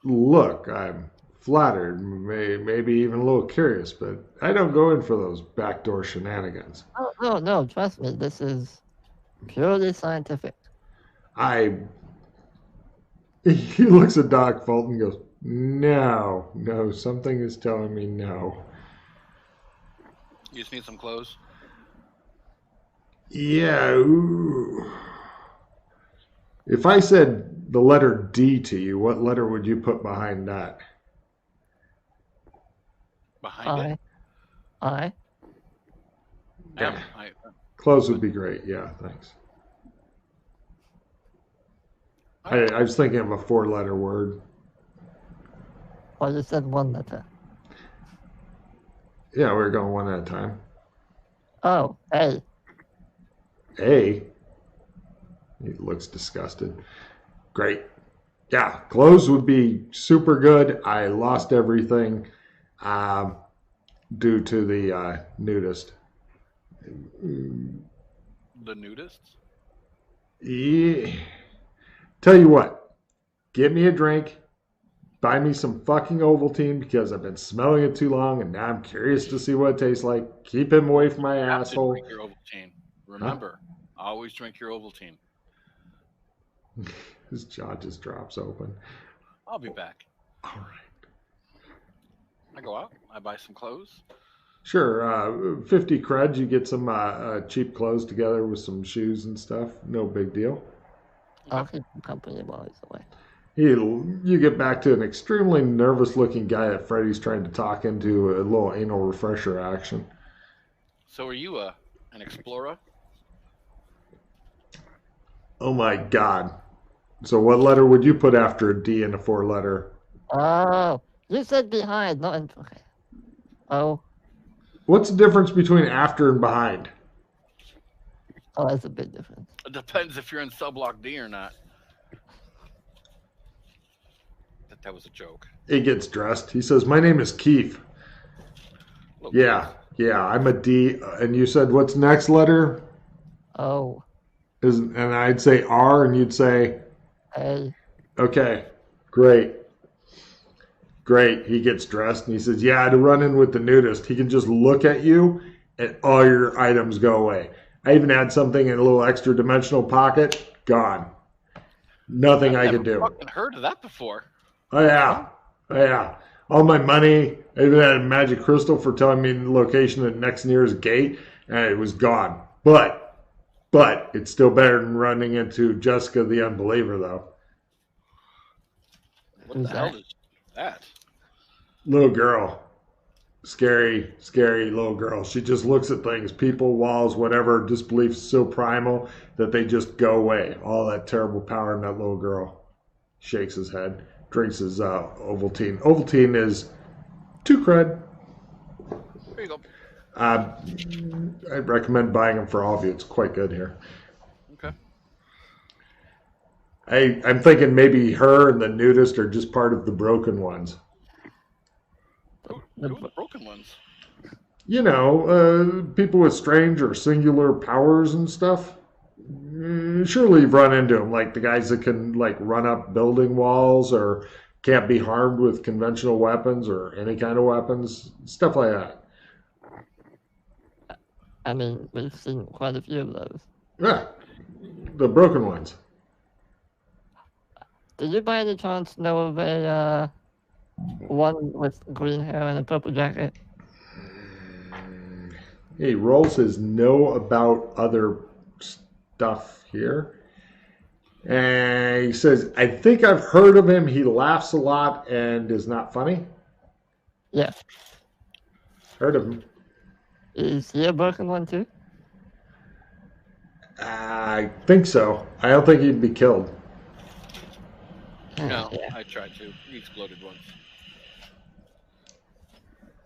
Look, I'm flattered, maybe even a little curious, but I don't go in for those backdoor shenanigans. Oh, no, no, trust me. This is purely scientific. I. He looks at Doc Fulton and goes, no, no, something is telling me no. You just need some clothes. Yeah, ooh. If I said the letter D to you, what letter would you put behind that? Behind it? I. Yeah. I Clothes would be great. Yeah, thanks. I was thinking of a four-letter word. I just said one letter. Yeah, we're going one at a time. Oh, A. A. He looks disgusted. Great. Yeah, clothes would be super good. I lost everything due to the nudist. The nudists? Yeah. Tell you what, get me a drink, buy me some fucking Ovaltine because I've been smelling it too long and now I'm curious to see what it tastes like. Keep him away from my You have to drink asshole. your Ovaltine. Remember, always drink your Ovaltine. His jaw just drops open. I'll be back. All right. I go out. I buy some clothes. Sure, 50 creds, you get some cheap clothes together with some shoes and stuff. No big deal. I'll keep him company while he's away. You get back to an extremely nervous looking guy that Freddy's trying to talk into a little anal refresher action. So, are you an explorer? Oh my god. So what letter would you put after a D in a four letter? Oh, you said behind, not in. Okay. Oh, What's the difference between after and behind? oh, that's a big difference. It depends if you're in subblock D or not. That was a joke. He gets dressed. He says, "My name is Keith." Look, Yeah, I'm a D. And you said, "What's next letter?" Oh, And I'd say R, and you'd say, A. "Okay, great." Great. He gets dressed and he says, "Yeah, to run in with the nudist, he can just look at you and all your items go away. I even had something in a little extra dimensional pocket. Gone. Nothing I've I never could do." fucking heard of that before. Oh, yeah. Oh, yeah. All my money. I even had a magic crystal for telling me the location of the next nearest gate, and it was gone. But it's still better than running into Jessica the Unbeliever, though. What the hell is that? Little girl. Scary, scary little girl. She just looks at things, people, walls, whatever. Disbelief is so primal that they just go away. All that terrible power in that little girl. Shakes his head, drinks his Ovaltine. Ovaltine is 2 cred. There you go. I'd recommend buying them for all of you. It's quite good here. Okay. I'm thinking maybe her and the nudist are just part of the broken ones. Who are the broken ones? You know, people with strange or singular powers and stuff. Surely you've run into them, like the guys that can like run up building walls or can't be harmed with conventional weapons or any kind of weapons, stuff like that. I mean, we've seen quite a few of those. Yeah, the broken ones. Did you by any chance know of a one with green hair and a purple jacket? He rolls his know about other stuff here. And he says, "I think I've heard of him. He laughs a lot and is not funny." Yeah. Heard of him. Is he a broken one too? I think so. I don't think he'd be killed. No, Yeah. I tried to. He exploded once.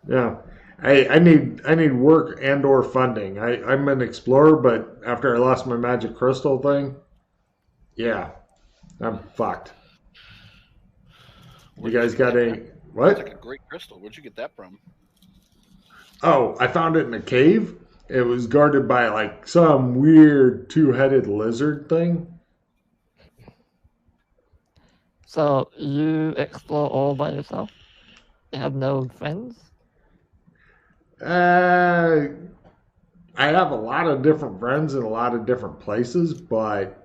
Yeah. I need work and or funding. I'm an explorer, but after I lost my magic crystal thing, yeah, I'm fucked. You guys got a It's what? like a great crystal. Where'd you get that from? Oh, I found it in a cave. It was guarded by like some weird two-headed lizard thing. So you explore all by yourself? You have no friends? Uh, I have a lot of different friends in a lot of different places, but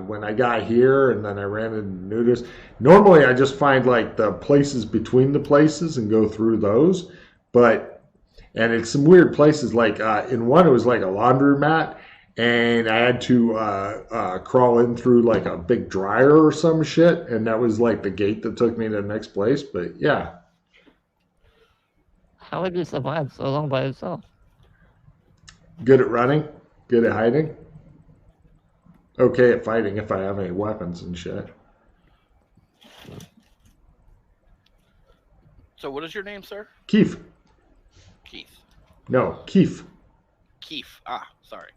when I got here and then I ran into nudists, normally I just find like the places between the places and go through those. But and it's some weird places. Like in one, it was like a laundromat, and I had to crawl in through like a big dryer or some shit, and that was like the gate that took me to the next place. But yeah, How have you survived so long by yourself? good at running, good at hiding, okay at fighting if I have any weapons and shit. So, what is your name, sir? Keith. Keith. No, Keith. Keith. Sorry.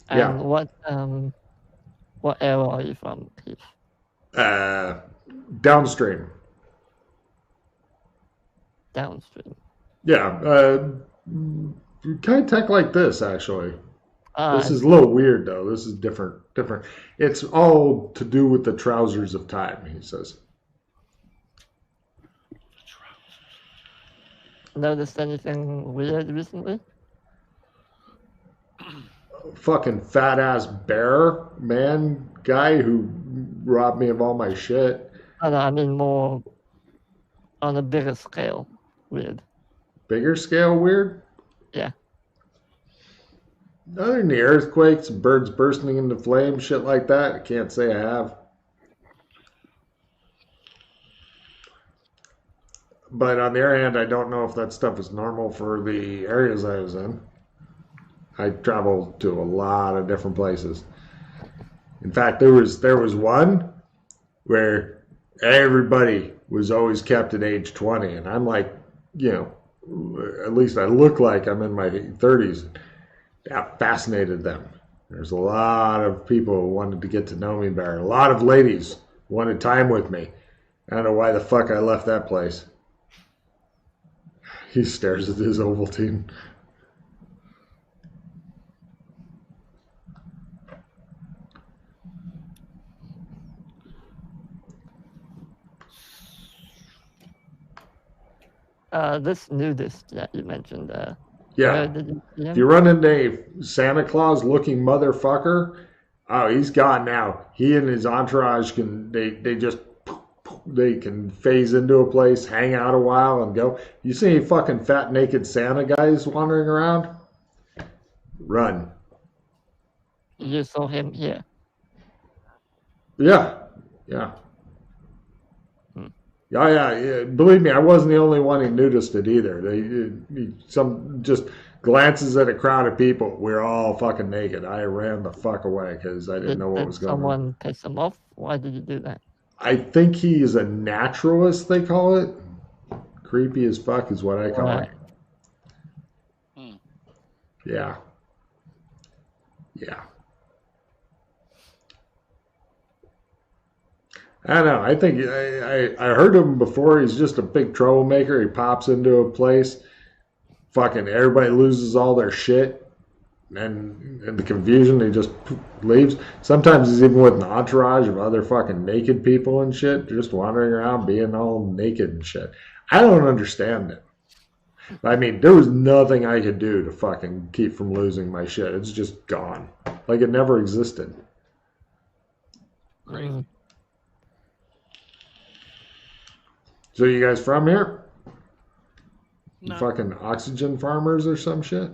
And Yeah. what era are you from, Keith? Downstream. Downstream. Yeah. Kind of tech like this, actually. This I is a see. little weird, though. This is different. Different. It's all to do with the trousers of time, he says. Noticed anything weird recently? Fucking fat ass bear man guy who robbed me of all my shit. No, I mean more on a bigger scale. Weird. Bigger scale weird. Yeah. Other than the earthquakes, birds bursting into flames, shit like that, I can't say I have. But on the other hand, I don't know if that stuff is normal for the areas I was in. I traveled to a lot of different places. In fact, there was one where everybody was always kept at age 20, and I'm like, at least I look like I'm in my 30s. That fascinated them. There's a lot of people who wanted to get to know me better. A lot of ladies wanted time with me. I don't know why the fuck I left that place. He stares at his Ovaltine. This nudist that you mentioned, where Yeah. did you see If him? you run into a Santa Claus looking motherfucker, oh, he's gone now. He and his entourage they can phase into a place, hang out a while, and go. You see any fucking fat naked Santa guys wandering around? Run. You saw him here. Yeah. Yeah. Hmm. Yeah. Believe me, I wasn't the only one who noticed it either. Some just glances at a crowd of people. We're all fucking naked. I ran the fuck away because I didn't know what Did was going on. someone piss him off? Why did you do that? I think he is a naturalist, they call it. Creepy as fuck is what I call it. Hmm. Yeah. Yeah. I don't know. I think I heard of him before. He's just a big troublemaker. He pops into a place. Fucking everybody loses all their shit. And in the confusion, he just leaves. Sometimes he's even with an entourage of other fucking naked people and shit, just wandering around being all naked and shit. I don't understand it. I mean, there was nothing I could do to fucking keep from losing my shit. It's just gone. Like it never existed. Crazy. So you guys from here? No. Fucking oxygen farmers or some shit?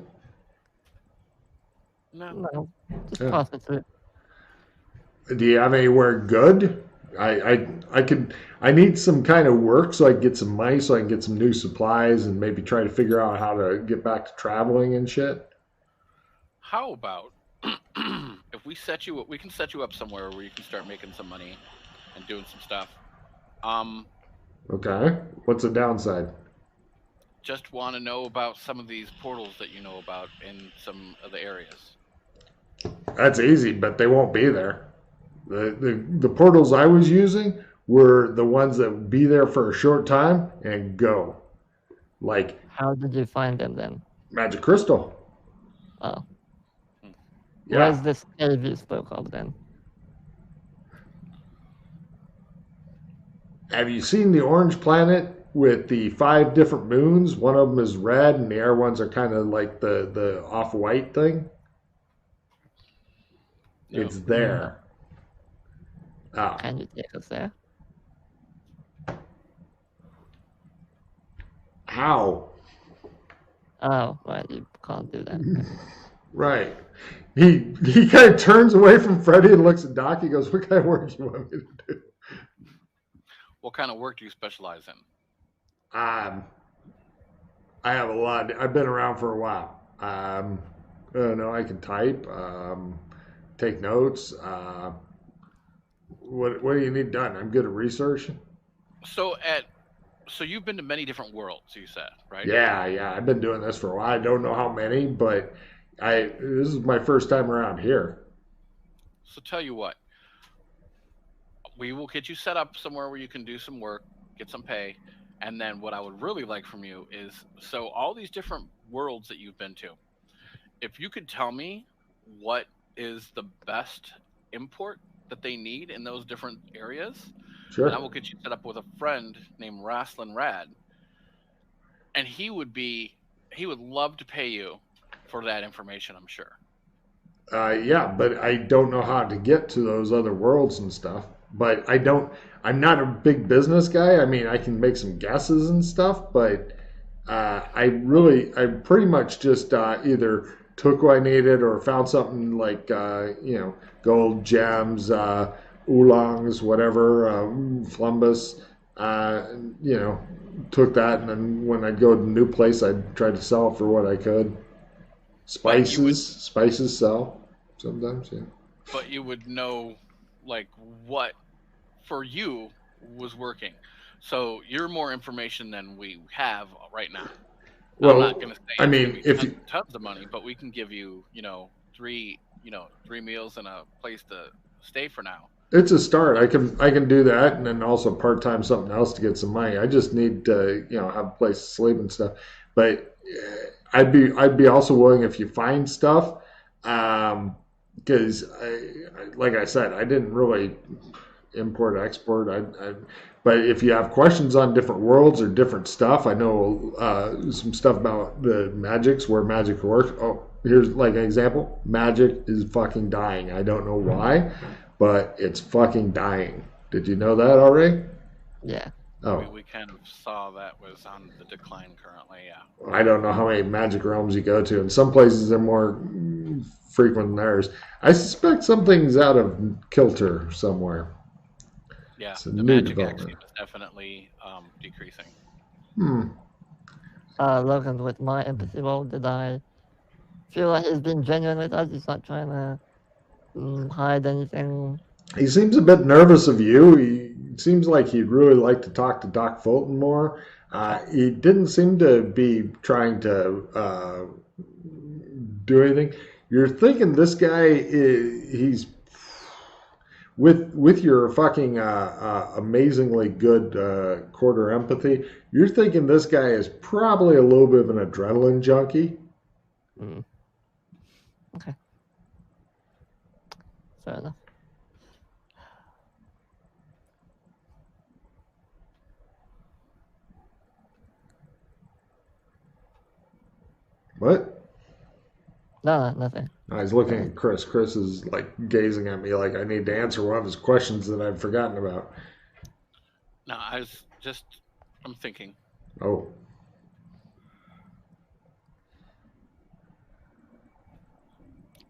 No. No, just Yeah. prostitute. Do you have anywhere good? I need some kind of work so I can get some money so I can get some new supplies and maybe try to figure out how to get back to traveling and shit. How about if we can set you up somewhere where you can start making some money and doing some stuff. Okay. What's the downside? Just want to know about some of these portals that you know about in some of the areas. That's easy, but they won't be there. The portals I was using were the ones that would be there for a short time and go. Like How did you find them then? Magic Crystal. Oh. Yeah. Where's this cave you spoke of then? Have you seen the orange planet with the 5 different moons? One of them is red, and the other ones are kind of like the off white thing. No. It's there. Oh, Can you take us there? how? Oh, right, you can't do that. Right. He kind of turns away from Freddy and looks at Doc. He goes, "What kind of work do you want me to do?" What kind of work do you specialize in? I have a lot. I've been around for a while. I don't know. I can type, take notes. What do you need done? I'm good at research. So you've been to many different worlds, you said, right? Yeah. I've been doing this for a while. I don't know how many, but this is my first time around here. So tell you what, we will get you set up somewhere where you can do some work, get some pay, and then what I would really like from you is, so all these different worlds that you've been to, if you could tell me what is the best import that they need in those different areas, Sure. and I will get you set up with a friend named Rasslin Rad, and he would love to pay you for that information, I'm sure. Yeah, but I don't know how to get to those other worlds and stuff. But I'm not a big business guy. I mean, I can make some guesses and stuff, but I pretty much just either took what I needed or found something like, gold, gems, oolongs, whatever, flumbus, uh, you know, took that. And then when I'd go to a new place, I'd try to sell it for what I could. Spices sell sometimes, yeah. But you would know, like, what for you was working. So you're more information than we have right now. I'm Well, not going to say I it's mean, going to be if you, tons of money, but we can give you, three meals and a place to stay for now. it's a start. I can do that, and then also part time something else to get some money. I just need to have a place to sleep and stuff. But I'd be also willing if you find stuff, because like I said, I didn't really import export. But if you have questions on different worlds or different stuff, I know some stuff about the magics where magic works. Oh, here's like an example. Magic is fucking dying. I don't know why, but it's fucking dying. Did you know that already? Yeah. Oh, We kind of saw that was on the decline currently, yeah. I don't know how many magic realms you go to. In some places, they're more frequent than others. I suspect something's out of kilter somewhere. Yeah, It's a the new magic development. actually was definitely decreasing. Hmm. Logan, with my empathy role, did I feel like he's been genuine with us? He's not trying to hide anything. He seems a bit nervous of you. He seems like he'd really like to talk to Doc Fulton more. He didn't seem to be trying to do anything. You're thinking this guy he's with your fucking amazingly good quarter empathy. You're thinking this guy is probably a little bit of an adrenaline junkie. Mm. Okay. Fair enough. What? No, nothing. I was looking at Chris. Chris is like gazing at me like I need to answer one of his questions that I've forgotten about. No, I'm thinking. Oh.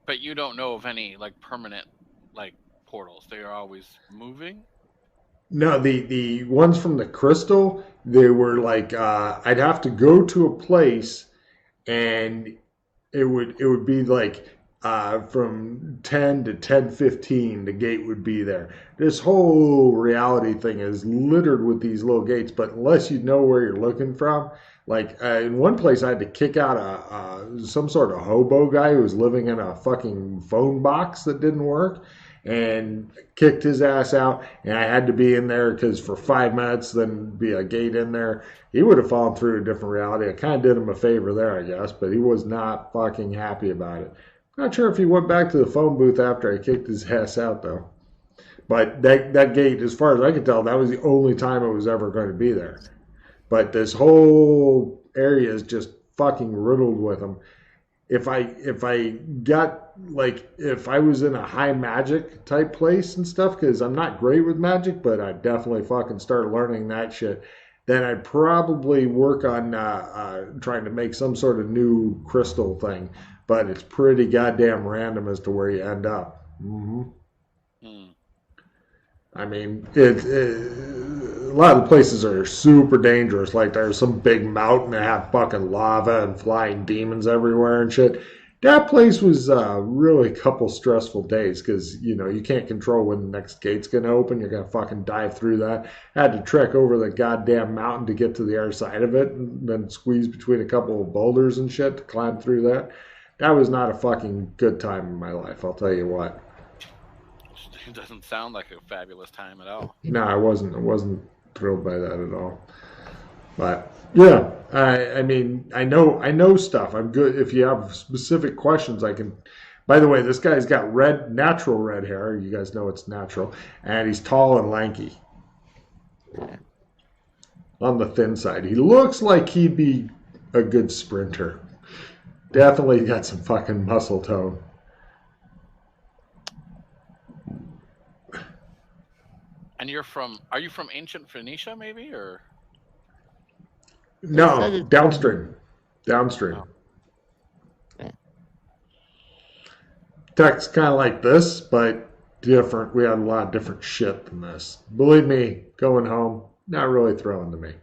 But you don't know of any like permanent like portals. They are always moving. No, the ones from the crystal, they were like I'd have to go to a place and it would be like from 10 to 10:15 the gate would be there. This whole reality thing is littered with these little gates, but unless you know where you're looking from, like in one place I had to kick out some sort of hobo guy who was living in a fucking phone box that didn't work and kicked his ass out, and I had to be in there because for 5 minutes then be a gate in there. He would have fallen through a different reality. I kind of did him a favor there, I guess, but he was not fucking happy about it. Not sure if he went back to the phone booth after I kicked his ass out, though. But that gate, as far as I could tell, that was the only time it was ever going to be there. But this whole area is just fucking riddled with them. If I got like if I was in a high magic type place and stuff, because I'm not great with magic, but I definitely fucking start learning that shit. Then I'd probably work on trying to make some sort of new crystal thing, but it's pretty goddamn random as to where you end up. I mean, a lot of the places are super dangerous. Like there's some big mountain that have fucking lava and flying demons everywhere and shit. That place was really a couple stressful days because you can't control when the next gate's gonna open. You're gonna fucking dive through that. I had to trek over the goddamn mountain to get to the other side of it, and then squeeze between a couple of boulders and shit to climb through that. That was not a fucking good time in my life. I'll tell you what. It doesn't sound like a fabulous time at all. No, I wasn't thrilled by that at all. But yeah, I mean, I know stuff. I'm good. If you have specific questions, I can. By the way, this guy's got natural red hair. You guys know it's natural, and he's tall and lanky. On the thin side, he looks like he'd be a good sprinter. Definitely got some fucking muscle tone. And are you from ancient Phoenicia, maybe, or? No, downstream. Oh. Tech's kind of like this, but different. We had a lot of different shit than this. Believe me, going home, not really thrilling to me.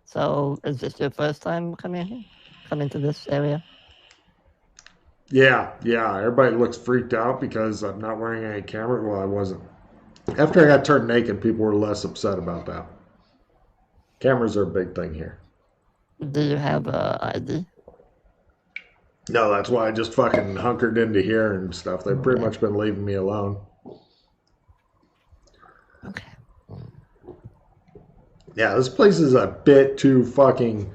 So, is this your first time coming to this area? Yeah. Everybody looks freaked out because I'm not wearing any camera. Well, I wasn't. After I got turned naked, people were less upset about that. Cameras are a big thing here. Do you have ID? No, that's why I just fucking hunkered into here and stuff. They've pretty much been leaving me alone. Okay. Yeah, this place is a bit too fucking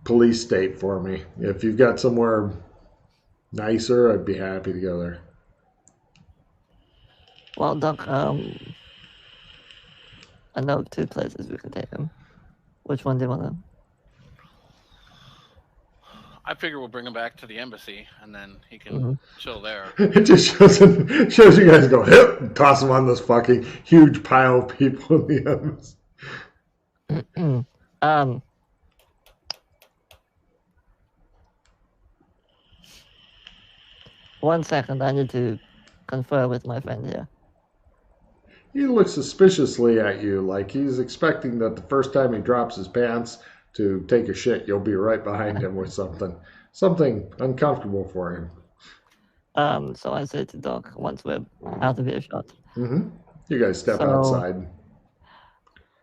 police state for me. If you've got somewhere nicer, I'd be happy to go there. Well, Doc, I know 2 places we can take him. Which one do you want to? I figure we'll bring him back to the embassy, and then he can chill there. It just shows you guys go hip and toss him on this fucking huge pile of people in the embassy. 1 second, I need to confer with my friend here. He looks suspiciously at you like he's expecting that the first time he drops his pants to take a shit, you'll be right behind him with something uncomfortable for him. So I say to Doc, once we're out of earshot. You guys step outside.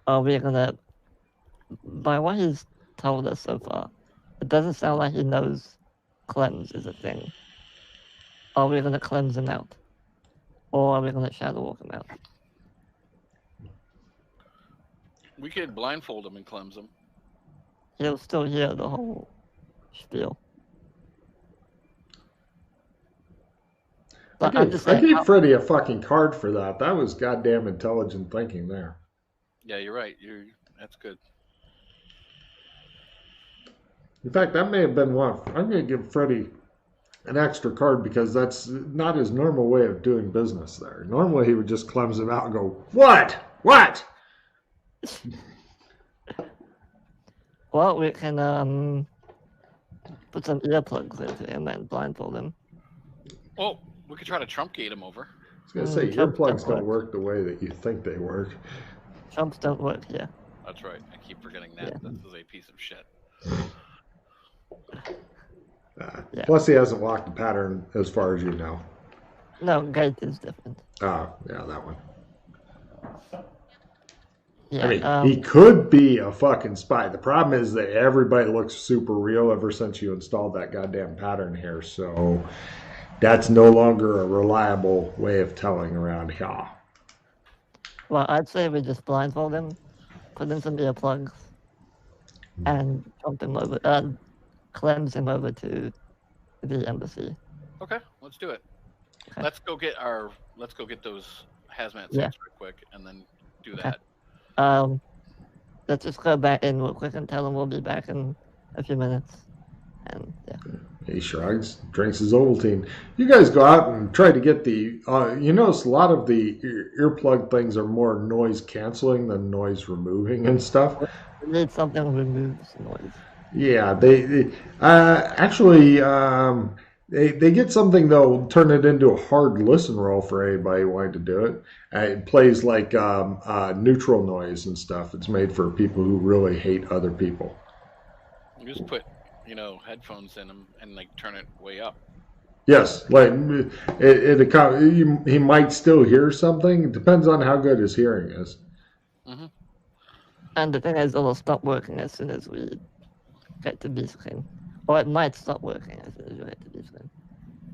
Are we gonna, by what he's told us so far, it doesn't sound like he knows cleanse is a thing. Are we gonna cleanse him out? Or are we gonna shadow walk him out? We could blindfold him and cleanse him. He'll still hear the whole spiel. But I gave Freddy a fucking card for that. That was goddamn intelligent thinking there. Yeah, you're right. That's good. In fact, that may have been one. I'm going to give Freddy an extra card because that's not his normal way of doing business there. Normally he would just cleanse him out and go, "What? What?" Well, we can put some earplugs into him and blindfold him. Oh, we could try to trump gate him over. I was going to say, earplugs don't work the way that you think they work. Trumps don't work here. That's right. I keep forgetting that. Yeah. This is a piece of shit. Plus, he hasn't walked the pattern as far as you know. No, gate is different. Oh, yeah, that one. Yeah, I mean, he could be a fucking spy. The problem is that everybody looks super real ever since you installed that goddamn pattern here. So that's no longer a reliable way of telling around here. Well, I'd say we just blindfold him, put in some earplugs, and jump him over, cleanse him over to the embassy. Okay, let's do it. Okay. Let's go get those hazmat suits Yeah. real quick, and then do Okay. that. Let's just go back in real quick and tell them we'll be back in a few minutes. And yeah. He shrugs, drinks his Ovaltine. You guys go out and try to get the. You notice a lot of the earplug things are more noise canceling than noise removing and stuff. We need something that removes noise. Yeah, they actually they get something they'll turn it into a hard listen roll for anybody wanting to do it. It plays like neutral noise and stuff. It's made for people who really hate other people. You just put headphones in them and like turn it way up. Yes, like he might still hear something. It depends on how good his hearing is. Mm-hmm. And the thing is, it will stop working as soon as we get to B screen. Or it might stop working as soon as we get to B screen.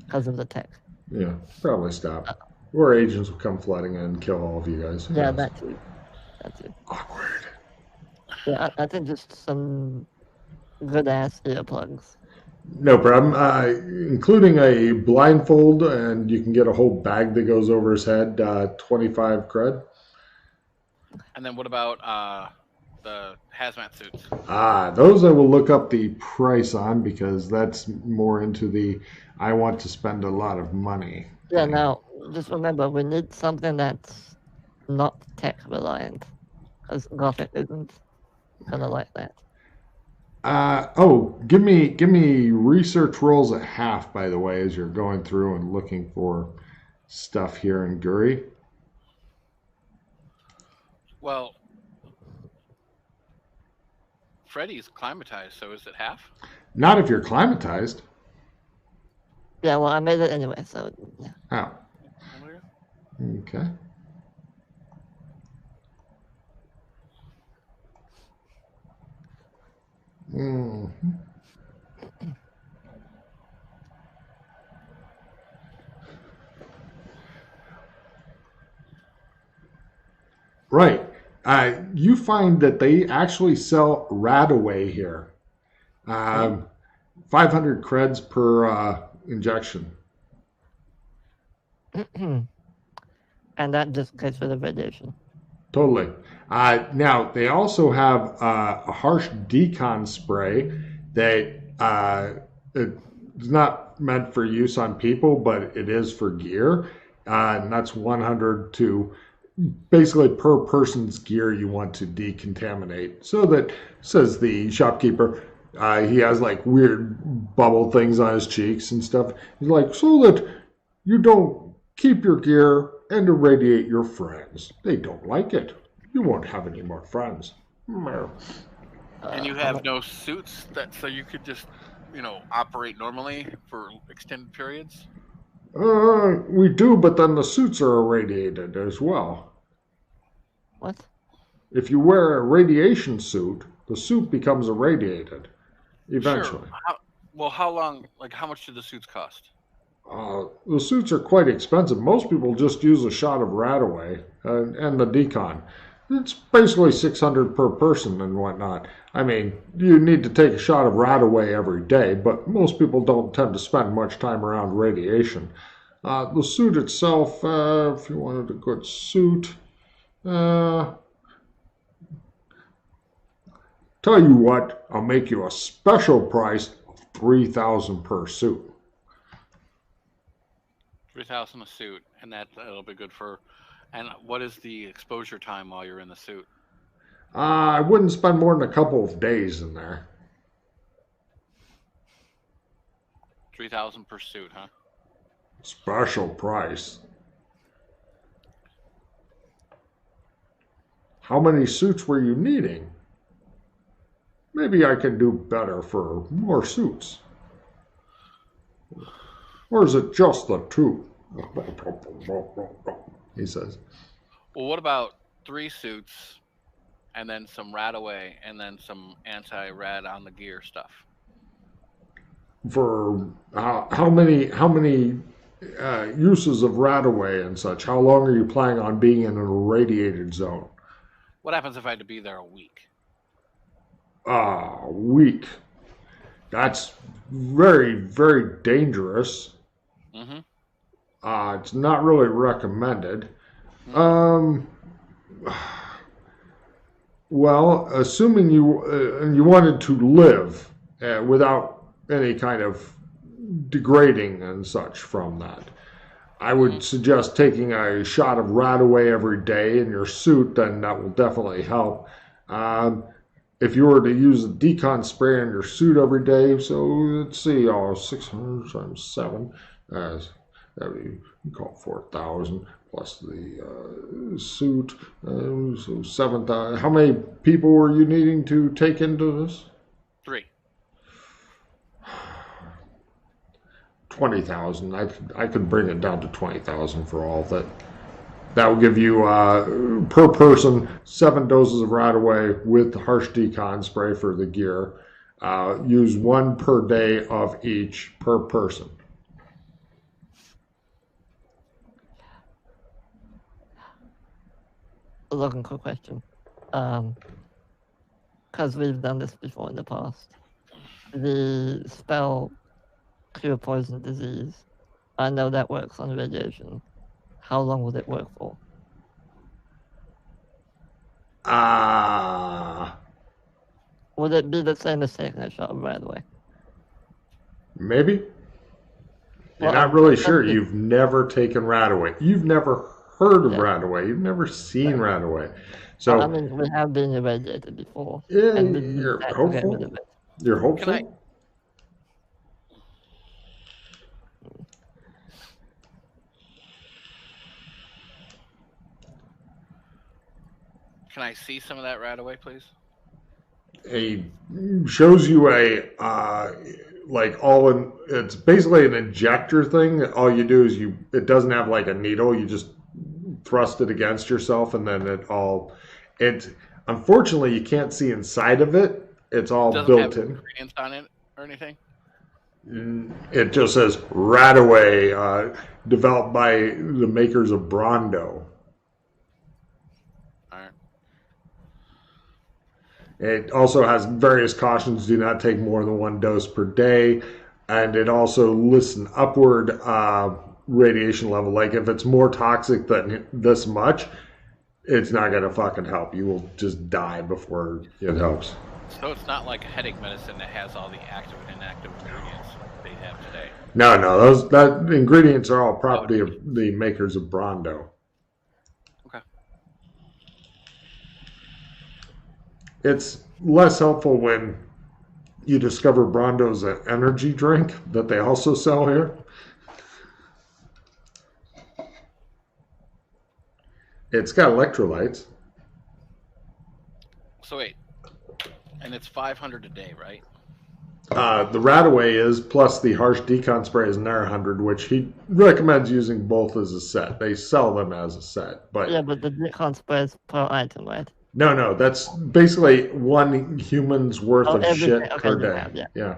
Because of the tech. Yeah, probably stop. Or agents will come flooding in and kill all of you guys. Yeah, that too. Awkward. Yeah, I think just some good ass earplugs. No problem. Including a blindfold, and you can get a whole bag that goes over his head. 25 cred. And then what about the hazmat suits? Those I will look up the price on because that's more into the I want to spend a lot of money. Yeah, now, just remember, we need something that's not tech reliant. Because Gothic isn't kind of like that. Give me research rolls at half, by the way, as you're going through and looking for stuff here in Guri. Well, Freddy's climatized, so is it half? Not if you're climatized. Yeah, well, I made it anyway, so yeah. Oh. Okay. Mm-hmm. Right. You find that they actually sell Radaway here. 500 creds per injection. And that just goes for the radiation. Totally. Now, they also have a harsh decon spray that is not meant for use on people, but it is for gear. And that's 100 to basically per person's gear you want to decontaminate. So that, says the shopkeeper, he has like weird bubble things on his cheeks and stuff. He's like, so that you don't keep your gear and irradiate your friends. They don't like it. You won't have any more friends. And you have no suits so you could just, operate normally for extended periods? We do, but then the suits are irradiated as well. What? If you wear a radiation suit, the suit becomes irradiated eventually. Sure. How long, how much do the suits cost? The suits are quite expensive. Most people just use a shot of Radaway and the decon. It's basically 600 per person and whatnot. I mean, you need to take a shot of Radaway every day, but most people don't tend to spend much time around radiation. The suit itself, if you wanted a good suit, tell you what, I'll make you a special price of 3,000 per suit. 3,000 a suit, and that'll be good for. And what is the exposure time while you're in the suit? I wouldn't spend more than a couple of days in there. 3,000 per suit, huh? Special price. How many suits were you needing? Maybe I can do better for more suits. Or is it just the two? He says. Well, what about 3 suits and then some Radaway and then some anti-rad on the gear stuff? For how many uses of Radaway and such? How long are you planning on being in an irradiated zone? What happens if I had to be there a week? A week. That's very, very dangerous. Mm-hmm. It's not really recommended. Mhm. Um, well, assuming you wanted to live without any kind of degrading and such from that, I Mhm. would suggest taking a shot of Radaway every day in your suit. Then that will definitely help. Um, if you were to use a decon spray in your suit every day, so let's see, 600 times 7, uh, that would you call 4,000 plus the suit, so 7,000. How many people were you needing to take into this? 3. 20,000. I could bring it down to 20,000 for all of that. That will give you, per person, 7 doses of Radaway with harsh decon spray for the gear. Use 1 per day of each per person. Logan, quick question. Because we've done this before in the past. The spell Cure Poison Disease, I know that works on radiation. How long will it work for? Would it be the same as taking a shot right away? Maybe. You're Well, not really sure. You've never taken Radaway. You've never heard of Yeah. Radaway. You've never seen Radaway. I So, mean, we have been irradiated before, yeah, and we use you're that to get rid of hopeful. it. You're Can I hopeful. can I see some of that right away, please? A shows you a like all in. It's basically an injector thing. All you do is it doesn't have like a needle. You just thrust it against yourself, and then it. Unfortunately, you can't see inside of it. It's all Doesn't have built in. ingredients on it or anything? It just says Radaway, developed by the makers of Brondo. All right. It also has various cautions: do not take more than 1 dose per day, and it also lists an upward radiation level. Like if it's more toxic than this much, it's not gonna fucking help. You will just die before it helps. So it's not like a headache medicine that has all the active and inactive ingredients they have today. No, that ingredients are all property of the makers of Brondo. Okay. It's less helpful when you discover Brondo's an energy drink that they also sell here. It's got electrolytes. So wait, and it's 500 a day, right? The Radaway is, plus the harsh decon spray is another 100, which he recommends using both as a set. They sell them as a set, but Yeah, but the decon spray is per item, right? no, that's basically 1 human's worth of shit per day. Yeah.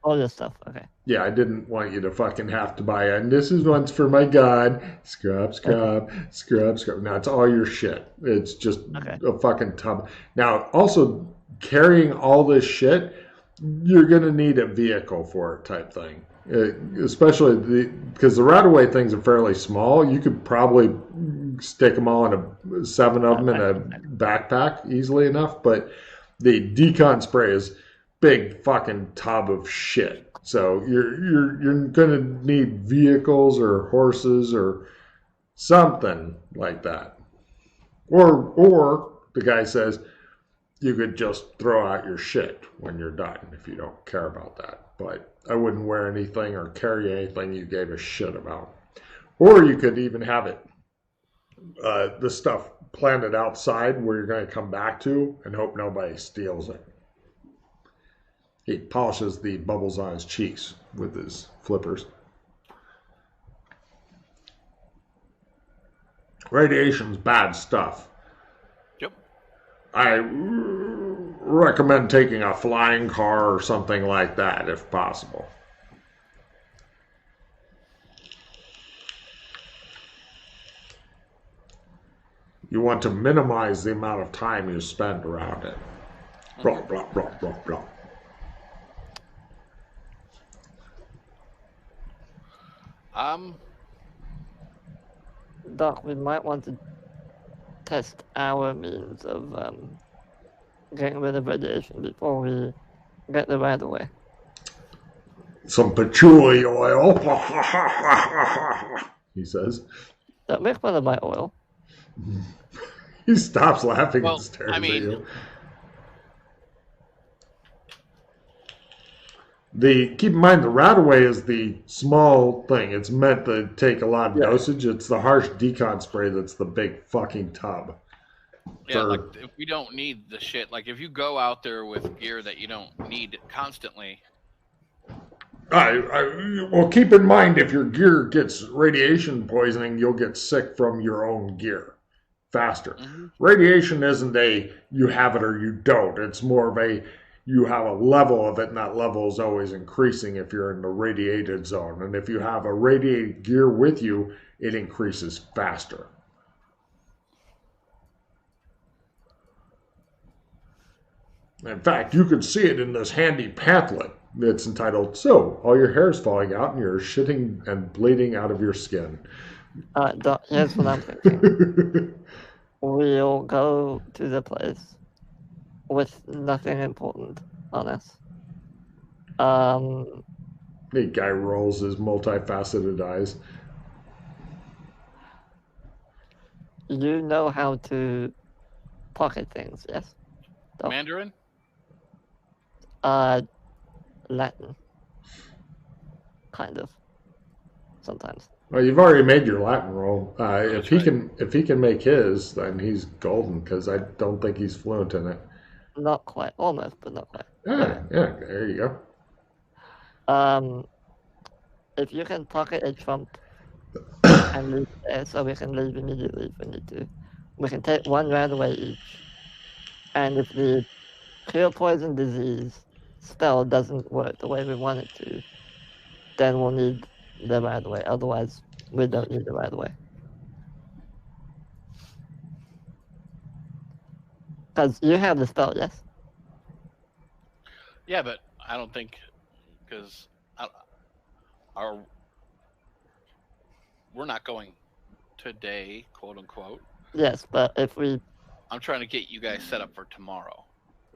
All this stuff, okay. Yeah, I didn't want you to fucking have to buy it. And this is one's for my god. Scrub. No, it's all your shit. It's just a fucking tub. Now, also, carrying all this shit, you're going to need a vehicle for it type thing. Especially because the Radaway things are fairly small. You could probably stick them all in 7 of them in a backpack easily enough. But the decon spray is big fucking tub of shit. So you're gonna need vehicles or horses or something like that. Or the guy says you could just throw out your shit when you're done if you don't care about that. But I wouldn't wear anything or carry anything you gave a shit about. Or you could even have it the stuff planted outside where you're going to come back to and hope nobody steals it. He polishes the bubbles on his cheeks with his flippers. Radiation's bad stuff. Yep. I recommend taking a flying car or something like that if possible. You want to minimize the amount of time you spend around it. Blah, blah, blah, blah, blah. Doc, we might want to test our means of getting rid of radiation before we get the right of way. Some patchouli oil, he says. Don't make fun of my oil. He stops laughing Well, and stares I mean- at you. Keep in mind, the Radaway is the small thing. It's meant to take a lot of dosage. It's the harsh decon spray that's the big fucking tub. Yeah, like if we don't need the shit, like if you go out there with gear that you don't need constantly. Well, keep in mind, if your gear gets radiation poisoning, you'll get sick from your own gear faster. Mm-hmm. Radiation isn't a you have it or you don't. It's more of a you have a level of it, and that level is always increasing if you're in the radiated zone. And if you have a radiated gear with you, it increases faster. In fact, you can see it in this handy pamphlet. It's entitled, "So, all your hair's falling out and you're shitting and bleeding out of your skin." Doc, here's what I'm thinking. We'll go to the place with nothing important on us. The guy rolls his multifaceted eyes. You know how to pocket things, yes? Doc? Mandarin? Latin. Kind of. Sometimes. Well, you've already made your Latin roll. If he right. can make his, then he's golden because I don't think he's fluent in it. Not quite. Almost, but not quite. Yeah, there you go. If you can pocket a trump and leave it there so we can leave immediately if we need to. We can take one right away each. And if the cure poison disease spell doesn't work the way we want it to, then we'll need the right away. Otherwise, we don't need the right away. Because you have the spell, yes? Yeah, but I don't think because we're not going today, quote unquote. Yes, but if we... I'm trying to get you guys set up for tomorrow.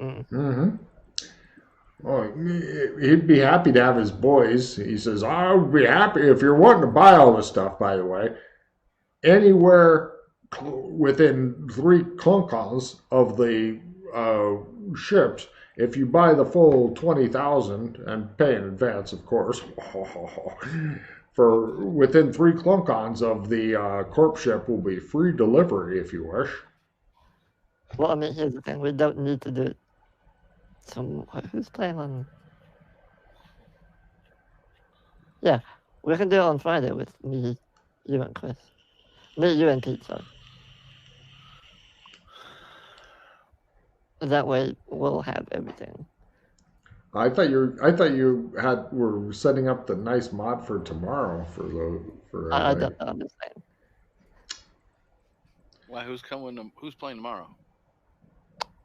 Mm-hmm. Well, he'd be happy to have his boys. He says, "I would be happy if you're wanting to buy all this stuff, by the way. Anywhere within 3 clunkons of the ships, if you buy the full 20,000 and pay in advance, of course, for within 3 clunkons of the corp ship will be free delivery if you wish." Well, I mean, here's the thing. We don't need to do it. So, who's playing on... Yeah, we can do it on Friday with me, you, and Chris. Me, you, and Pete, sorry. That way, we'll have everything. I thought you were setting up the nice mod for tomorrow for. I don't know. I'm just saying. Why? Who's coming? Who's playing tomorrow?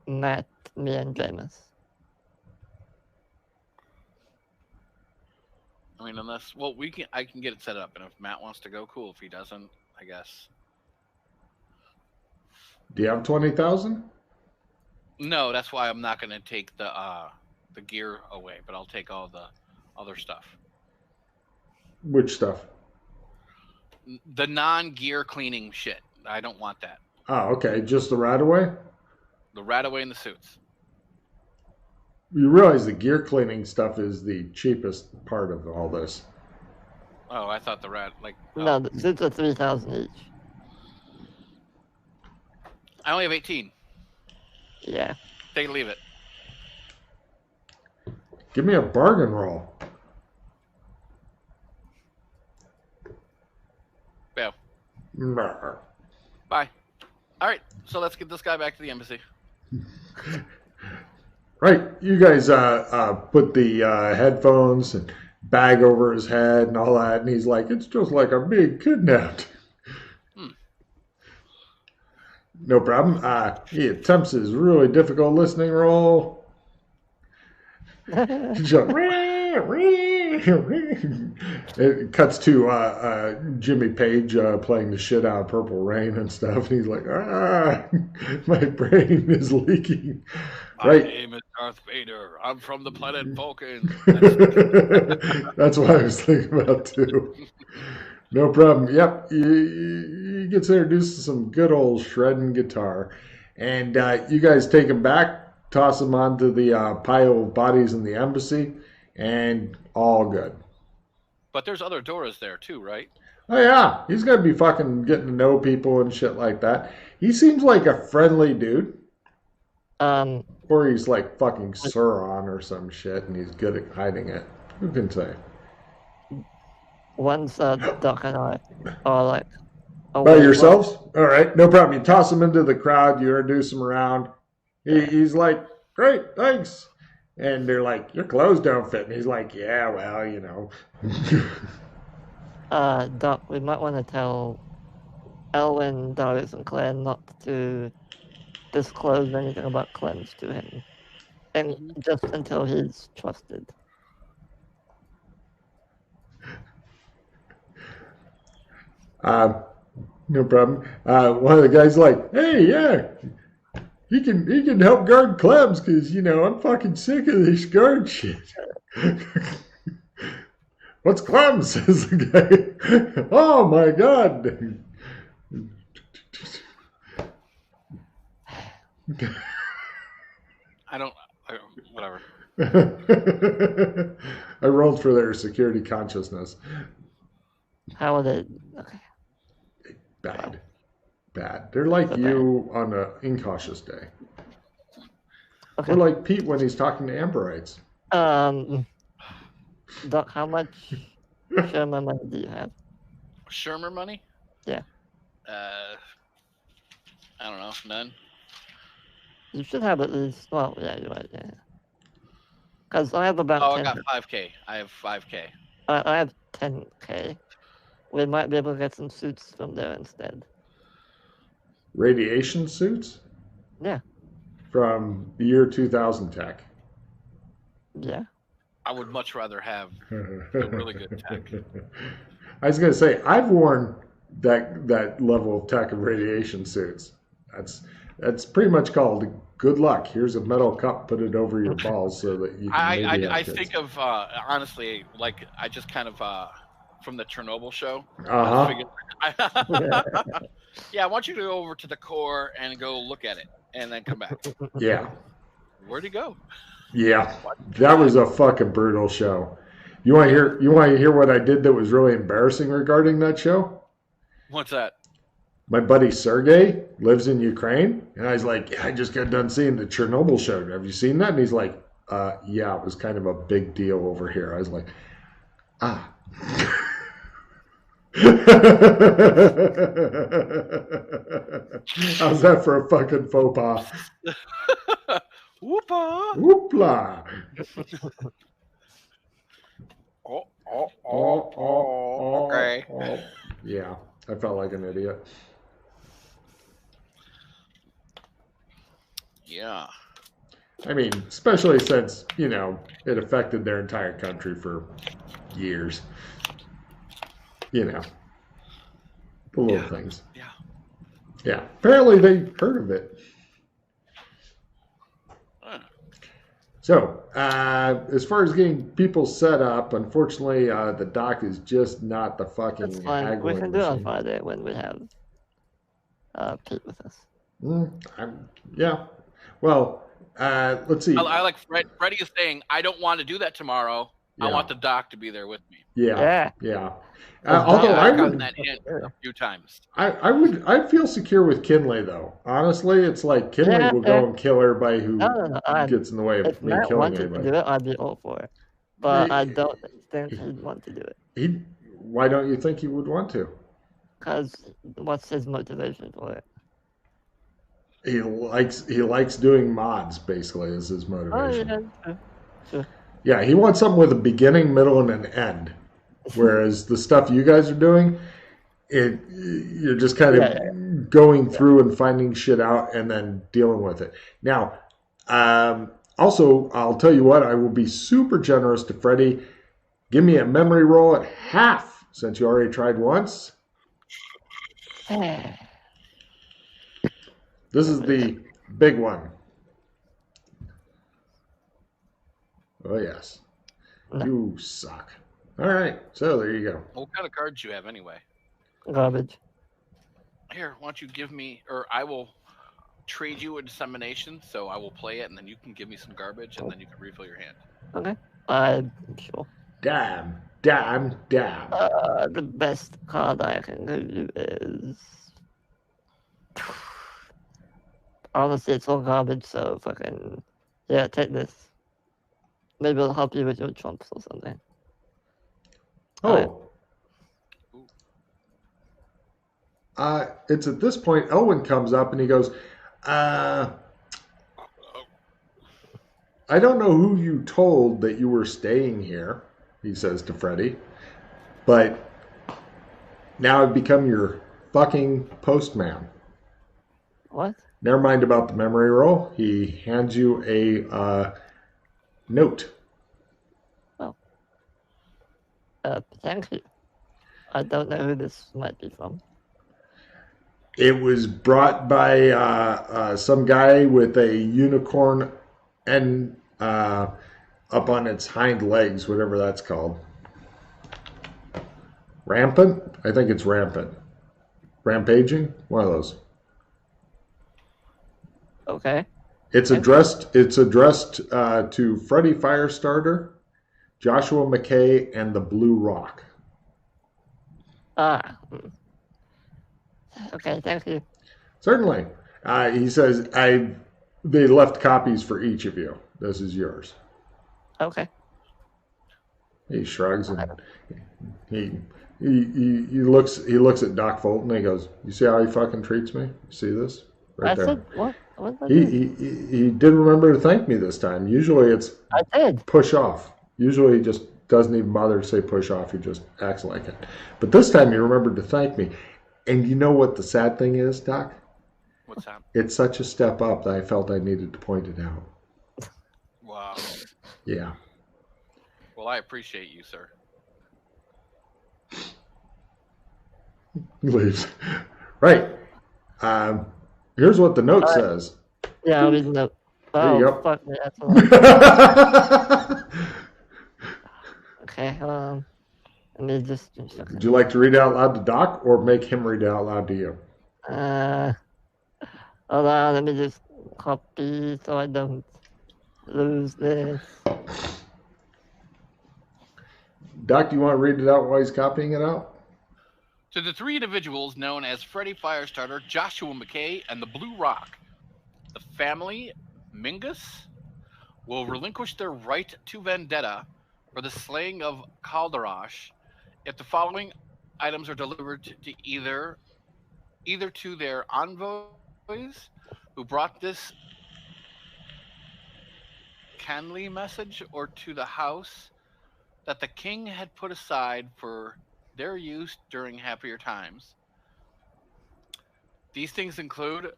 Matt, me, and Jameis. I mean, I can get it set up, and if Matt wants to go, cool. If he doesn't, I guess. Do you have 20,000? No, that's why I'm not going to take the gear away, but I'll take all the other stuff. Which stuff? The non-gear cleaning shit. I don't want that. Oh, okay. Just the Radaway? The Radaway and the suits. You realize the gear cleaning stuff is the cheapest part of all this. Oh, I thought No, the suits are 3,000 each. I only have 18. Yeah. Take it, leave it. Give me a bargain roll. Yeah. Nah. Bye. All right, so let's get this guy back to the embassy. Right, you guys put the headphones and bag over his head and all that, and he's like, "It's just like I'm being kidnapped." No problem. He attempts his really difficult listening roll. He's going, "Ree, ree." It cuts to Jimmy Page playing the shit out of Purple Rain and stuff. And he's like, my brain is leaking. My name is Darth Vader. I'm from the planet Vulcan. That's what I was thinking about too. No problem. Yep, he gets introduced to some good old shredding guitar, and you guys take him back, toss him onto the pile of bodies in the embassy, and all good. But there's other Doras there too, right? Oh yeah, he's gonna be fucking getting to know people and shit like that. He seems like a friendly dude. Or he's like fucking Sauron or some shit, and he's good at hiding it. Who can say? Once Doc and I are like by yourselves? All right, no problem. You toss him into the crowd, you introduce him around. He's like, great, thanks. And they're like, your clothes don't fit. And he's like, yeah, well, you know. Doc, we might want to tell Elwyn, Darius, and Claire not to disclose anything about Cleanse to him. And just until he's trusted. No problem. One of the guys like, hey, yeah, he can help guard Clems because, you know, I'm fucking sick of this guard shit. What's Clems? Says the guy. Oh my god. Whatever. I rolled for their security consciousness. How are they? Okay. Bad. They're like you on an incautious day. Okay. Or like Pete when he's talking to Amberites. Doc, how much Shermer money do you have? Shermer money? Yeah. I don't know. None. You should have at least. Well, yeah, you're right. Yeah. Because I have about. Oh, 10. I got 5K. I have 5K. I have 10K. We might be able to get some suits from there instead. Radiation suits? Yeah. From the year 2000 tech. Yeah. I would much rather have a really good tech. I was going to say, I've worn that level of tech of radiation suits. That's pretty much called good luck. Here's a metal cup, put it over your balls so that you can I think of, honestly, like, I just kind of, from the Chernobyl show. Yeah, I want you to go over to the core and go look at it and then come back. Yeah. Where'd he go? Yeah. That was a fucking brutal show. You want to hear what I did that was really embarrassing regarding that show? What's that? My buddy Sergey lives in Ukraine, and I was like, yeah, I just got done seeing the Chernobyl show. Have you seen that? And he's like, yeah, it was kind of a big deal over here. I was like, ah. How's that for a fucking faux pas? Whoopa. Whoopla. Okay. Yeah, I felt like an idiot. Yeah. I mean, especially since, you know, it affected their entire country for years. You know, the little things. Yeah. Yeah. Apparently they heard of it. So, as far as getting people set up, unfortunately, the doc is just not the fucking That's fine. We can do it on Friday when we have Pete with us. Yeah. Well, let's see. I like Freddie is saying, I don't want to do that tomorrow. Yeah. I want the doc to be there with me. Yeah. Although I've gotten that hint a few times. I'd feel secure with Kinley though. Honestly, it's like Kinley will go and kill everybody who gets in the way of me killing anybody. To do it, I'd be all for it. But I don't think he'd want to do it. Why don't you think he would want to? Because what's his motivation for it? He likes doing mods. Basically, is his motivation. Oh, yeah, sure. Yeah, he wants something with a beginning, middle, and an end. Whereas the stuff you guys are doing, you're just kind of going through and finding shit out and then dealing with it. Now, also, I'll tell you what, I will be super generous to Freddie. Give me a memory roll at half, since you already tried once. This is the big one. Oh, yes. No. You suck. All right. So there you go. What kind of cards do you have anyway? Garbage. Here, why don't you give me, or I will trade you a dissemination, so I will play it, and then you can give me some garbage, and then you can refill your hand. Okay. Sure. Damn. Damn. Damn. The best card I can give you is. Honestly, it's all garbage, so fucking. Yeah, take this. Maybe it'll help you with your trumps or something. Alright. Oh. It's at this point, Owen comes up and he goes, I don't know who you told that you were staying here, he says to Freddy, but now I've become your fucking postman. What? Never mind about the memory roll. He hands you a note. Oh. Thank you. I don't know who this might be from. It was brought by some guy with a unicorn and up on its hind legs, whatever that's called. Rampant? I think it's rampant. Rampaging? One of those. Okay. It's addressed to Freddy Firestarter, Joshua McKay, and the Blue Rock. Okay, thank you. Certainly. He says, they left copies for each of you. This is yours. Okay. He shrugs and he looks at Doc Fulton and he goes, "You see how he fucking treats me? You see this right there?" What? What did I He didn't remember to thank me this time. Usually it's I did. push off. Usually he just doesn't even bother to say push off. He just acts like it. But this time he remembered to thank me. And you know what the sad thing is, Doc? What's that? It's such a step up that I felt I needed to point it out. Wow. Yeah. Well, I appreciate you, sir. He leaves. Right. Here's what the note says. Yeah, I'll read the note. There you go. Fuck me, that's a lot. Okay, let me just... Would you like to read it out loud to Doc or make him read it out loud to you? Hold on, let me just copy so I don't lose this. Doc, do you want to read it out while he's copying it out? To the three individuals known as Freddy Firestarter, Joshua McKay, and the Blue Rock, the family Mingus will relinquish their right to vendetta for the slaying of Calderosh if the following items are delivered to either to their envoys who brought this Canley message or to the house that the king had put aside for their use during happier times. These things include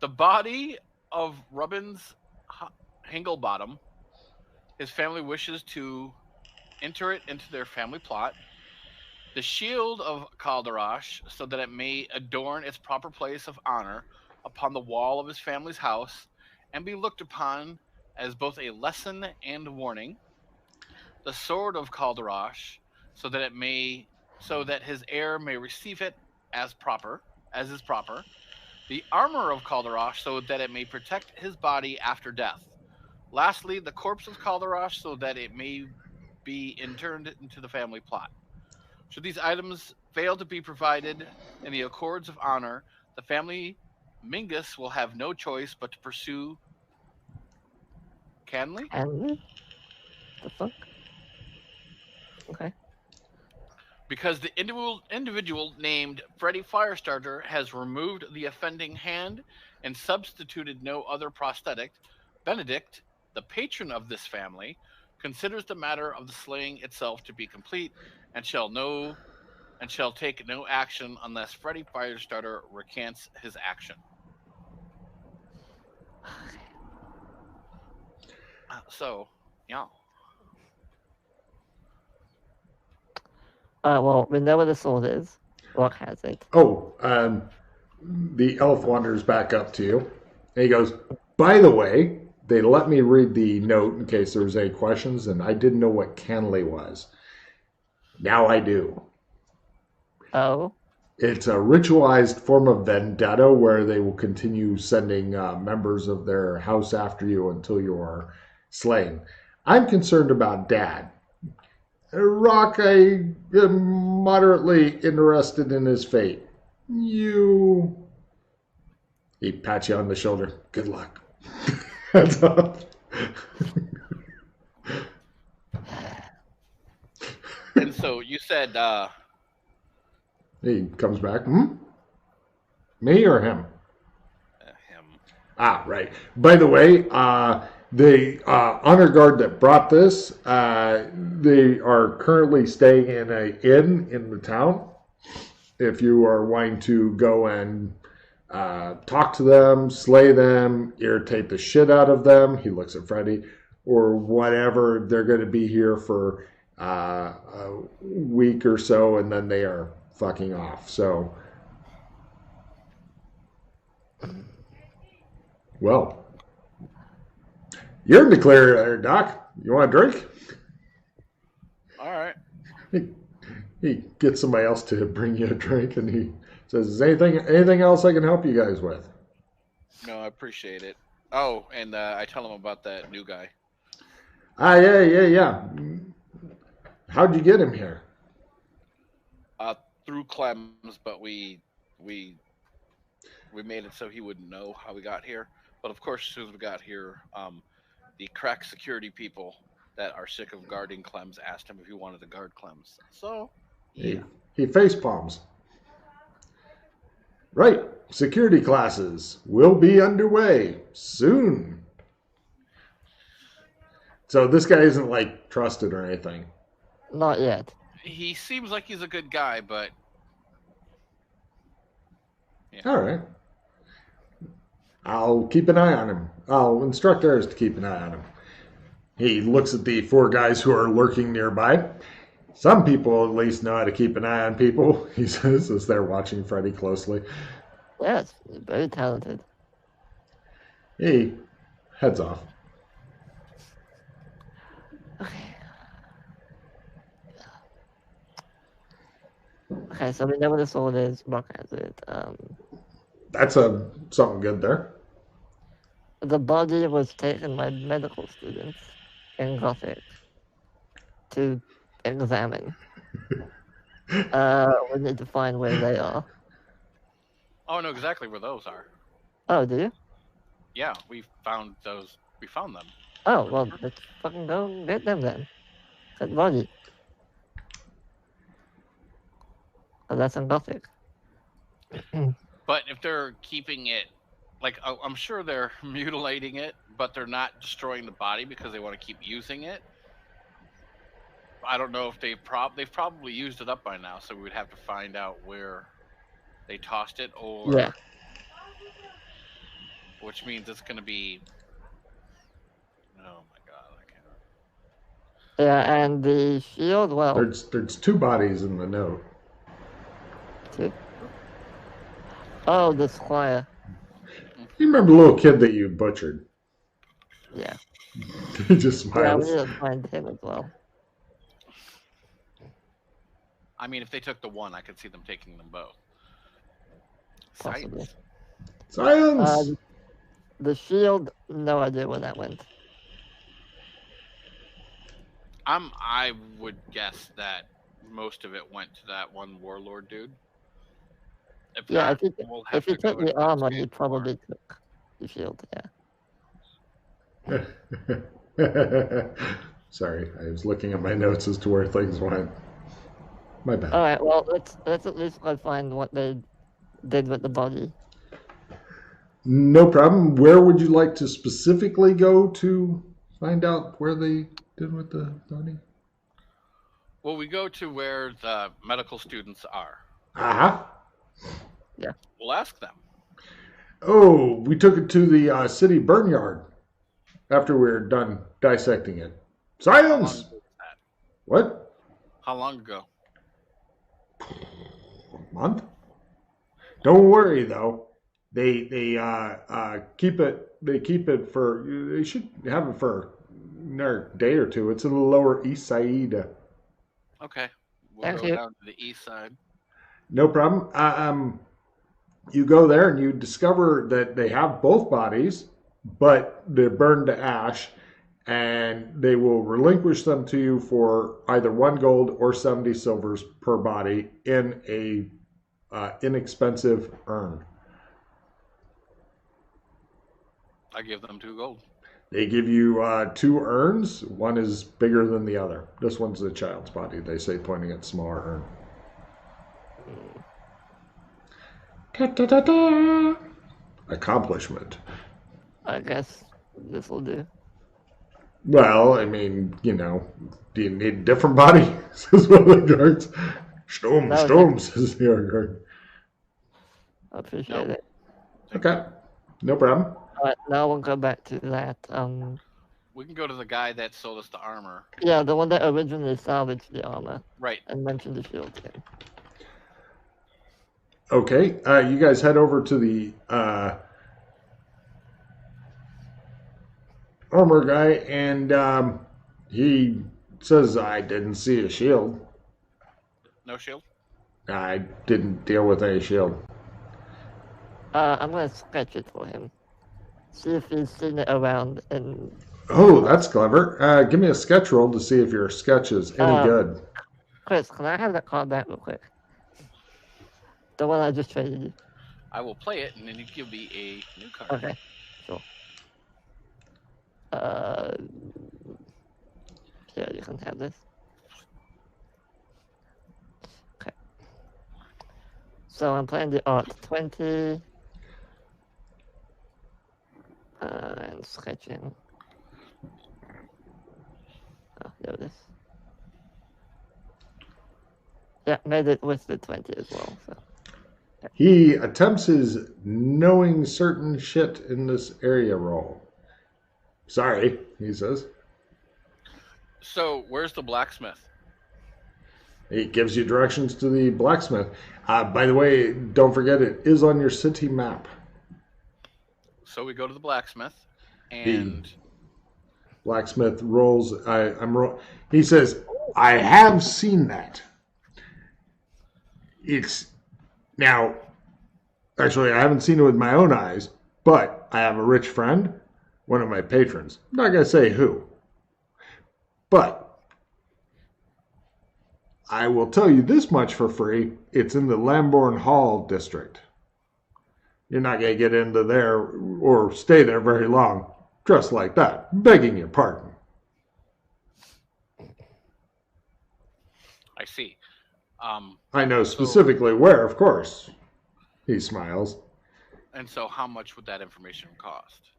the body of Rubbins Hinglebottom. His family wishes to enter it into their family plot. The shield of Calderosh, so that it may adorn its proper place of honor upon the wall of his family's house and be looked upon as both a lesson and warning. The sword of Calderosh, so that his heir may receive it as is proper. The armor of Calderosh, so that it may protect his body after death. Lastly, the corpse of Calderosh, so that it may be interned into the family plot. Should these items fail to be provided in the accords of honor, the family Mingus will have no choice but to pursue Canley? Canley? The fuck? Okay. Because the individual named Freddy Firestarter has removed the offending hand and substituted no other prosthetic, Benedict, the patron of this family, considers the matter of the slaying itself to be complete and shall take no action unless Freddy Firestarter recants his action. So, yeah. Well, we know where the sword is. Rock has it. Oh, the elf wanders back up to you. And he goes, by the way, they let me read the note in case there was any questions, and I didn't know what Canley was. Now I do. Oh, It's a ritualized form of vendetta where they will continue sending members of their house after you until you are slain. I'm concerned about Dad. Rock, I am moderately interested in his fate. You. He pats you on the shoulder. Good luck. That's all. And so you said He comes back. Me or him? him. Ah, right. By the way, the honor guard that brought this, they are currently staying in an inn in the town. If you are wanting to go and talk to them, slay them, irritate the shit out of them, he looks at Freddy, or whatever, they're going to be here for a week or so, and then they are fucking off. So, well, you're in the clear there, Doc. You want a drink? All right. He gets somebody else to bring you a drink, and he says, "Is anything else I can help you guys with?" No, I appreciate it. Oh, and I tell him about that new guy. Yeah. How'd you get him here? Through Clem's, but we made it so he wouldn't know how we got here. But of course, as soon as we got here, the crack security people that are sick of guarding Clem's asked him if he wanted to guard Clem's. So, yeah. He face palms. Right. Security classes will be underway soon. So this guy isn't like trusted or anything. not yet. He seems like he's a good guy, but yeah. All right. I'll keep an eye on him. I'll instruct others to keep an eye on him. He looks at the 4 guys who are lurking nearby. Some people at least know how to keep an eye on people, he says, as they're watching Freddy closely. Yes, very talented. He heads off. Okay, so we know where the sword is. Rock has it. That's something good there. The body was taken by medical students in Gothic to examine. We need to find where they are. Oh, I know exactly where those are. Oh, do you? Yeah, we found those. We found them. Oh, well, let's fucking go get them then. That body. Oh, that's in Gothic. But if they're keeping it, like, I'm sure they're mutilating it, but they're not destroying the body because they want to keep using it. I don't know if they've probably used it up by now, so we would have to find out where they tossed it, or Yeah. which means it's going to be. Oh my god, I can't. Yeah, and the shield, well, There's 2 bodies in the note. oh, the squire. You remember the little kid that you butchered? Yeah. He just Yeah, we smiles. need to find him as well. I mean, if they took the one, I could see them taking them both. Possibly. Science! The shield, no idea where that went. I would guess that most of it went to that one warlord dude. If Yeah, not, if we'll have he to go took the armor, he investigate probably took the shield, yeah. Sorry, I was looking at my notes as to where things went. My bad. Alright, well, let's at least go find what they did with the body. No problem. Where would you like to specifically go to find out where they did with the body? Well, we go to where the medical students are. Aha. We'll ask them. Oh, we took it to the city burnyard after we were done dissecting it. How long Science! ago was that? What? How long ago? A month. Don't worry though. They keep it. They keep it for. They should have it for another day or two. It's in the Lower East Side. Okay. We'll Thank go you. down to the east side. No problem. You go there and you discover that they have both bodies, but they're burned to ash, and they will relinquish them to you for either 1 gold or 70 silvers per body in a inexpensive urn. I give them 2 gold. They give you 2 urns. One is bigger than the other. This one's a child's body, they say, pointing at the smaller urn. Ta-ta-ta-ta. Accomplishment. I guess this will do. Well, I mean, do you need a different body? Says one of the guards. Sturm, No, Sturm, says the other guard. I appreciate it. Okay, no problem. Alright, now we'll go back to that. We can go to the guy that sold us the armor. Yeah, the one that originally salvaged the armor Right. and mentioned the shield thing. Okay, you guys head over to the armor guy, and he says, I didn't see a shield. No shield? I didn't deal with a shield. I'm gonna sketch it for him. See if he's seen it around and Oh, that's clever. Give me a sketch roll to see if your sketch is any good. Chris, can I have that card back real quick? The one I just traded you. I will play it, and then you give me a new card. Okay, sure. Here, you can have this. Okay. So I'm playing the art 20. And sketching. Oh, there it is. Yeah, made it with the 20 as well. So. He attempts his knowing certain shit in this area roll. Sorry, he says. So, where's the blacksmith? He gives you directions to the blacksmith. By the way, don't forget it is on your city map. So we go to the blacksmith, and Blacksmith rolls. He says, "I have seen that. It's now. Actually, I haven't seen it with my own eyes, but I have a rich friend, one of my patrons. I'm not gonna say who, but I will tell you this much for free. It's in the Lambourne Hall district. You're not going to get into there or stay there very long, dressed like that, begging your pardon." I see. I know specifically where, of course. He smiles. And so how much would that information cost?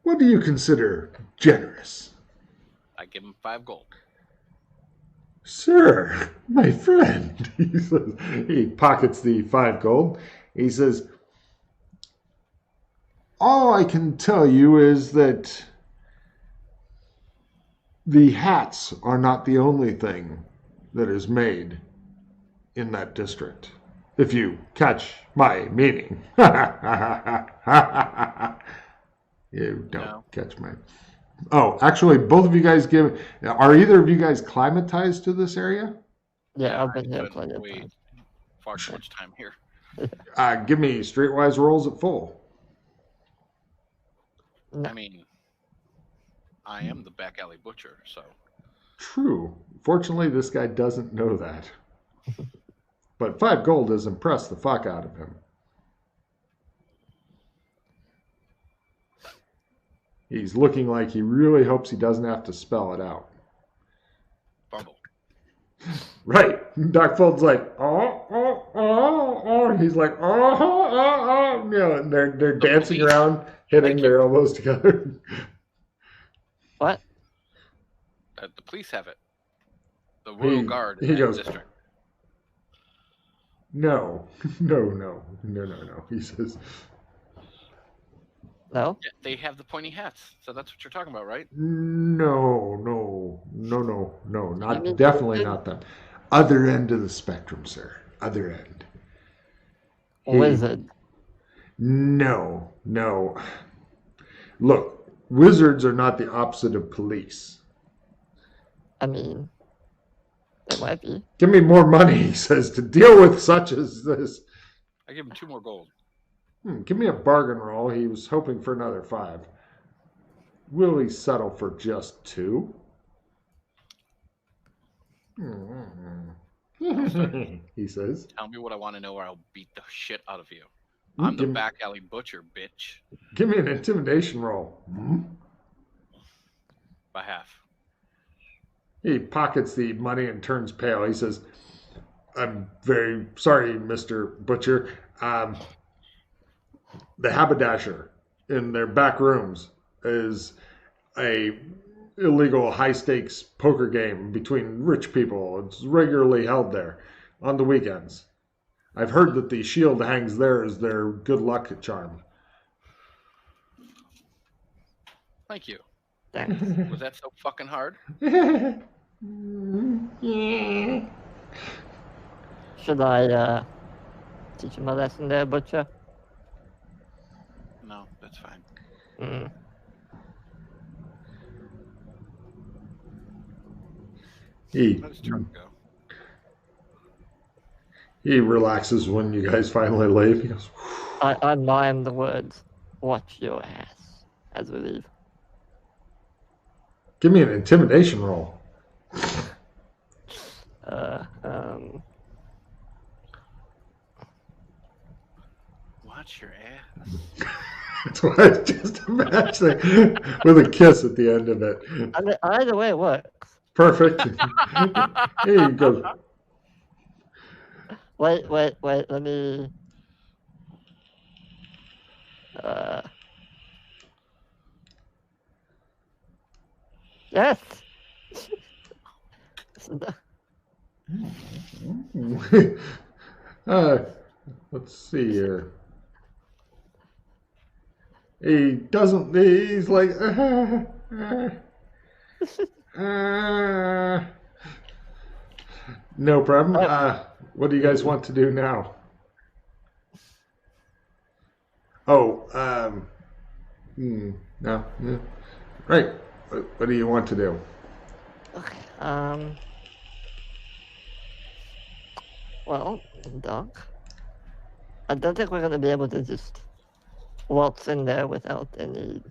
What do you consider generous? I give him 5 gold. Sir, my friend, he says. He pockets the 5 gold. He says, all I can tell you is that the hats are not the only thing that is made in that district, if you catch my meaning. You don't catch my... Oh, actually, both of you guys are either of you guys climatized to this area? Yeah, I've been here plenty of Wait, times. far too much time here. Give me streetwise rolls at full. I mean, I am the back alley butcher, so. True. Fortunately, this guy doesn't know that. But 5 gold has impressed the fuck out of him. He's looking like he really hopes he doesn't have to spell it out. Bumble. Right. Doc Fold's like, oh. He's like, oh. You know, and they're dancing around, hitting their elbows together. What? The police have it. The Royal Guard he goes, district. No. He says, No? Yeah, they have the pointy hats, so that's what you're talking about, right? no, not definitely not them. Other end of the spectrum, sir. Other end. Wizard. No. Look, wizards are not the opposite of police. I mean, it might be. Give me more money, he says, to deal with such as this. I give him 2 more gold. Give me a bargain roll. He was hoping for another 5. Will he settle for just 2? He says. Tell me what I want to know or I'll beat the shit out of you. I'm the back alley butcher, bitch. Give me an intimidation roll. By half. He pockets the money and turns pale. He says, I'm very sorry, Mr. Butcher. The haberdasher in their back rooms is a illegal high-stakes poker game between rich people. It's regularly held there on the weekends. I've heard that the shield hangs there as their good luck charm. Thank you. Thanks. Was that so fucking hard? Yeah. Should I teach him a lesson there, Butcher? No, that's fine. Let his turn go. He relaxes when you guys finally leave. He goes, I mime the words, watch your ass, as we leave. give me an intimidation roll. Watch your ass. That's what I was just imagining. With a kiss at the end of it. I mean, either way it works. Perfect. Here you go. Wait, let me... Yes! Let's see here. He doesn't, he's like, no problem. What do you guys want to do now? Oh, no. Right. What do you want to do? Okay, well, Doc, I don't think we're going to be able to just waltz in there without any,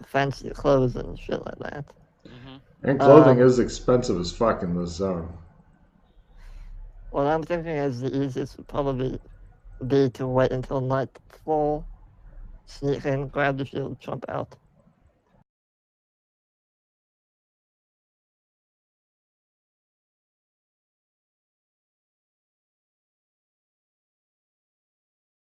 fancy clothes and shit like that. And clothing is expensive as fuck in this zone. What I'm thinking is the easiest would probably be to wait until nightfall, sneak in, grab the shield, jump out.